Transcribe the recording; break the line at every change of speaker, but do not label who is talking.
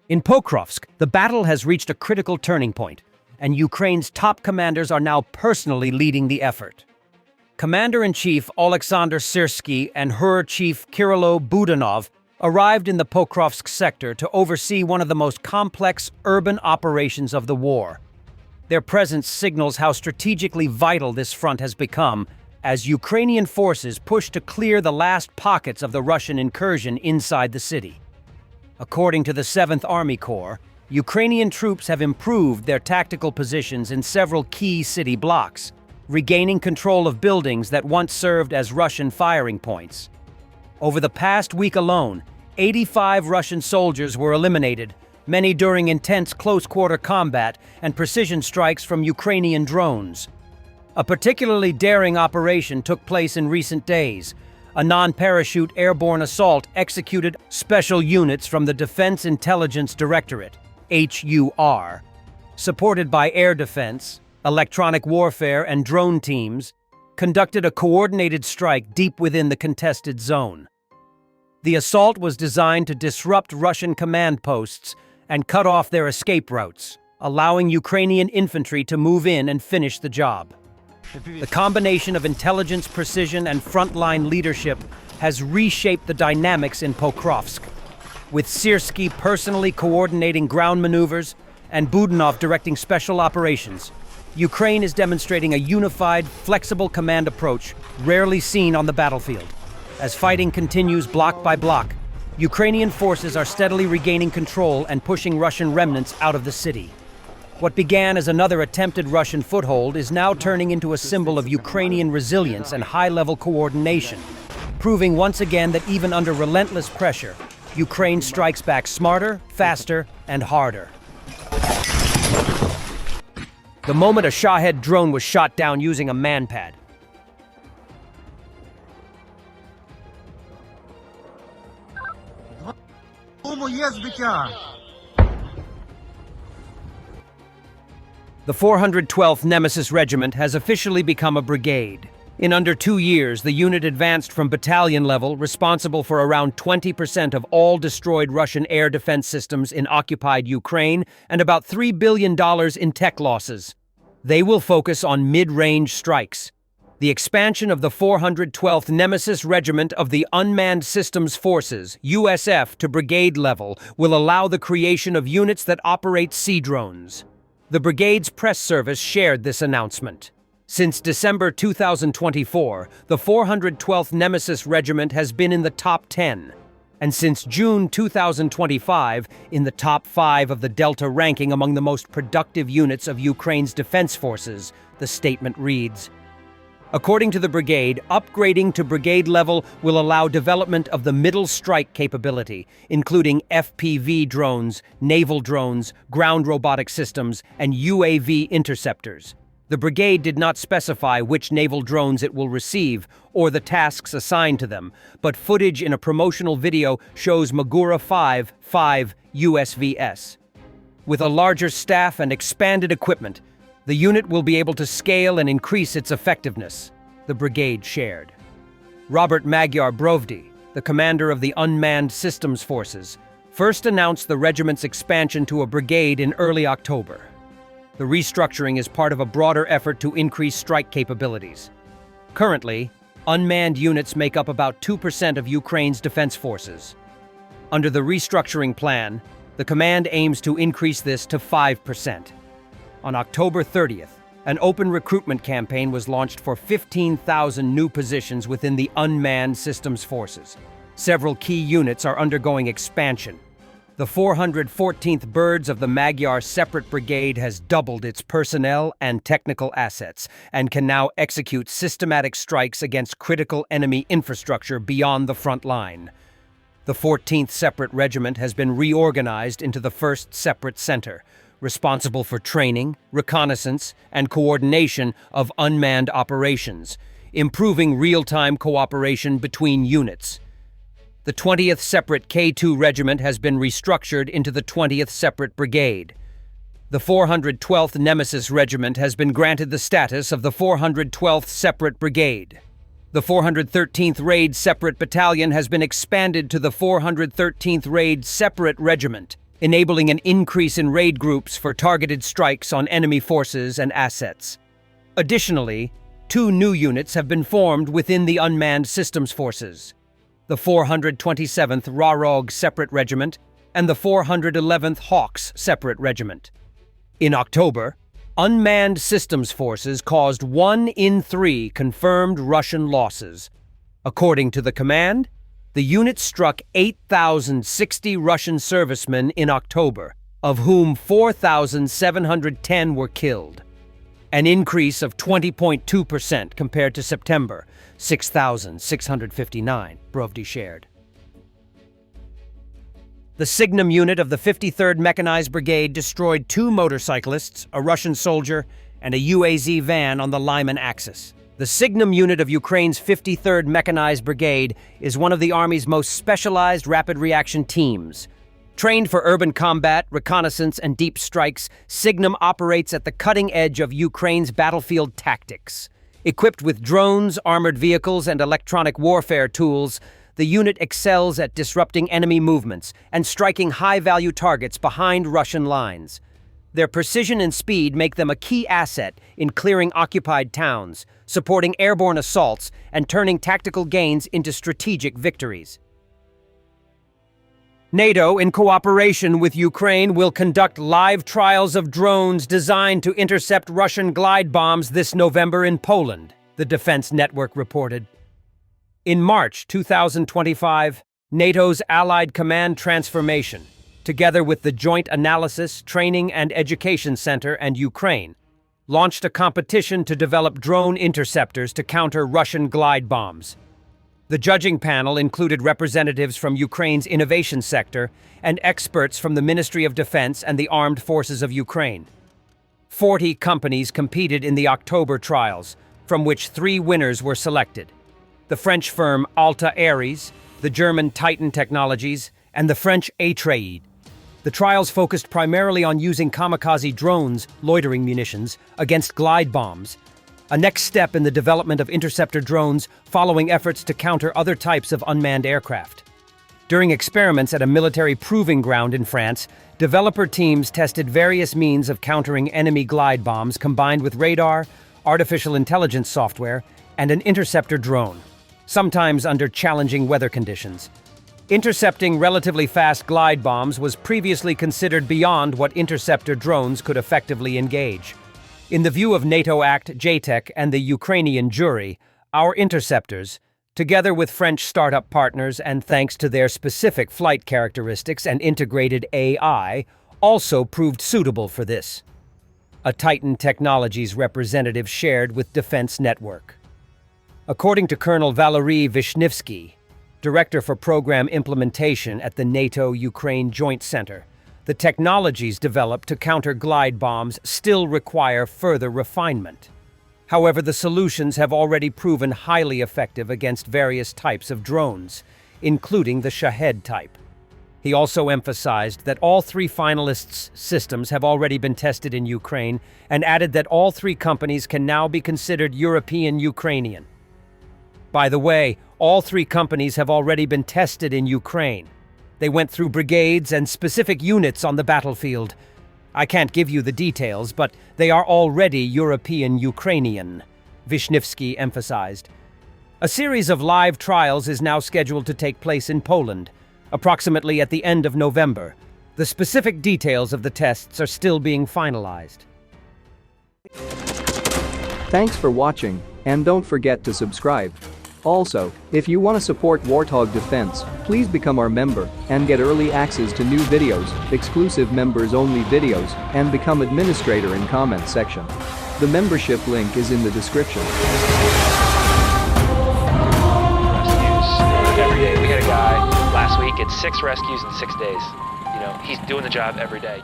In Pokrovsk, the battle has reached a critical turning point, and Ukraine's top commanders are now personally leading the effort. Commander-in-Chief Alexander Syrskyi and Her Chief Kirilo Budanov arrived in the Pokrovsk sector to oversee one of the most complex urban operations of the war. Their presence signals how strategically vital this front has become as Ukrainian forces push to clear the last pockets of the Russian incursion inside the city. According to the 7th Army Corps, Ukrainian troops have improved their tactical positions in several key city blocks, regaining control of buildings that once served as Russian firing points. Over the past week alone, 85 Russian soldiers were eliminated, many during intense close-quarter combat and precision strikes from Ukrainian drones. A particularly daring operation took place in recent days. A non-parachute airborne assault executed special units from the Defense Intelligence Directorate, HUR, supported by air defense, electronic warfare, and drone teams, conducted a coordinated strike deep within the contested zone. The assault was designed to disrupt Russian command posts and cut off their escape routes, allowing Ukrainian infantry to move in and finish the job. The combination of intelligence, precision, and frontline leadership has reshaped the dynamics in Pokrovsk, with Syrskyi personally coordinating ground maneuvers and Budanov directing special operations. Ukraine is demonstrating a unified, flexible command approach rarely seen on the battlefield. As fighting continues block by block, Ukrainian forces are steadily regaining control and pushing Russian remnants out of the city. What began as another attempted Russian foothold is now turning into a symbol of Ukrainian resilience and high-level coordination, proving once again that even under relentless pressure, Ukraine strikes back smarter, faster, and harder. The moment a Shahed drone was shot down using a manpad. The 412th Nemesis Regiment has officially become a brigade. In under 2 years, the unit advanced from battalion level, responsible for around 20% of all destroyed Russian air defense systems in occupied Ukraine and about $3 billion in tech losses. They will focus on mid-range strikes. The expansion of the 412th Nemesis Regiment of the Unmanned Systems Forces, USF, to brigade level will allow the creation of units that operate sea drones. The brigade's press service shared this announcement. Since December 2024, the 412th Nemesis Regiment has been in the top 10, and since June 2025, in the top 5 of the Delta ranking among the most productive units of Ukraine's defense forces, the statement reads. According to the brigade, upgrading to brigade level will allow development of the middle strike capability, including FPV drones, naval drones, ground robotic systems, and UAV interceptors. The brigade did not specify which naval drones it will receive or the tasks assigned to them, but footage in a promotional video shows Magura 5 USVS. With a larger staff and expanded equipment, the unit will be able to scale and increase its effectiveness, the brigade shared. Robert Magyar Brovdi, the commander of the Unmanned Systems Forces, first announced the regiment's expansion to a brigade in early October. The restructuring is part of a broader effort to increase strike capabilities. Currently, unmanned units make up about 2% of Ukraine's defense forces. Under the restructuring plan, the command aims to increase this to 5%. On October 30th, an open recruitment campaign was launched for 15,000 new positions within the Unmanned Systems Forces. Several key units are undergoing expansion. The 414th Birds of the Magyar Separate Brigade has doubled its personnel and technical assets and can now execute systematic strikes against critical enemy infrastructure beyond the front line. The 14th Separate Regiment has been reorganized into the 1st Separate Center, responsible for training, reconnaissance, and coordination of unmanned operations, improving real-time cooperation between units. The 20th Separate K2 Regiment has been restructured into the 20th Separate Brigade. The 412th Nemesis Regiment has been granted the status of the 412th Separate Brigade. The 413th Raid Separate Battalion has been expanded to the 413th Raid Separate Regiment. enabling an increase in raid groups for targeted strikes on enemy forces and assets. Additionally, 2 new units have been formed within the Unmanned Systems Forces: the 427th Warthog Separate Regiment and the 411th Hawks Separate Regiment. In October, Unmanned Systems Forces caused 1 in 3 confirmed Russian losses. According to the command, the unit struck 8,060 Russian servicemen in October, of whom 4,710 were killed, an increase of 20.2% compared to September, 6,659, Brovdi shared. The Signum unit of the 53rd Mechanized Brigade destroyed 2 motorcyclists, a Russian soldier, and a UAZ van on the Lyman axis. The Signum unit of Ukraine's 53rd Mechanized Brigade is one of the Army's most specialized rapid reaction teams. Trained for urban combat, reconnaissance, and deep strikes, Signum operates at the cutting edge of Ukraine's battlefield tactics. Equipped with drones, armored vehicles, and electronic warfare tools, the unit excels at disrupting enemy movements and striking high-value targets behind Russian lines. Their precision and speed make them a key asset in clearing occupied towns, supporting airborne assaults, and turning tactical gains into strategic victories. NATO, in cooperation with Ukraine, will conduct live trials of drones designed to intercept Russian glide bombs this November in Poland, the Defense Network reported. In March 2025, NATO's Allied Command Transformation, together with the Joint Analysis, Training, and Education Center and Ukraine, launched a competition to develop drone interceptors to counter Russian glide bombs. The judging panel included representatives from Ukraine's innovation sector and experts from the Ministry of Defense and the Armed Forces of Ukraine. 40 companies competed in the October trials, from which 3 winners were selected: the French firm Alta Aries, the German Titan Technologies, and the French Atreide. The trials focused primarily on using kamikaze drones, loitering munitions, against glide bombs, a next step in the development of interceptor drones following efforts to counter other types of unmanned aircraft. During experiments at a military proving ground in France, developer teams tested various means of countering enemy glide bombs combined with radar, artificial intelligence software, and an interceptor drone, sometimes under challenging weather conditions. Intercepting relatively fast glide bombs was previously considered beyond what interceptor drones could effectively engage. In the view of NATO Act JTEC and the Ukrainian jury, our interceptors, together with French startup partners and thanks to their specific flight characteristics and integrated AI, also proved suitable for this, a Titan Technologies representative shared with Defense Network. According to Colonel Valery Vishnivsky, Director for Program Implementation at the NATO-Ukraine Joint Center, the technologies developed to counter glide bombs still require further refinement. However, the solutions have already proven highly effective against various types of drones, including the Shahed type. He also emphasized that all 3 finalists' systems have already been tested in Ukraine and added that all 3 companies can now be considered European Ukrainian. By the way, all 3 companies have already been tested in Ukraine. They went through brigades and specific units on the battlefield. I can't give you the details, but they are already European Ukrainian, Vishnivsky emphasized. A series of live trials is now scheduled to take place in Poland, approximately at the end of November. The specific details of the tests are still being finalized.
Thanks for watching, and don't forget to subscribe. Also, if you want to support Warthog Defense, please become our member and get early access to new videos, exclusive members-only videos, and become administrator in comments section. The membership link is in the description.
Rescues every day. We had a guy last week at 6 rescues in 6 days. You know, he's doing the job every day.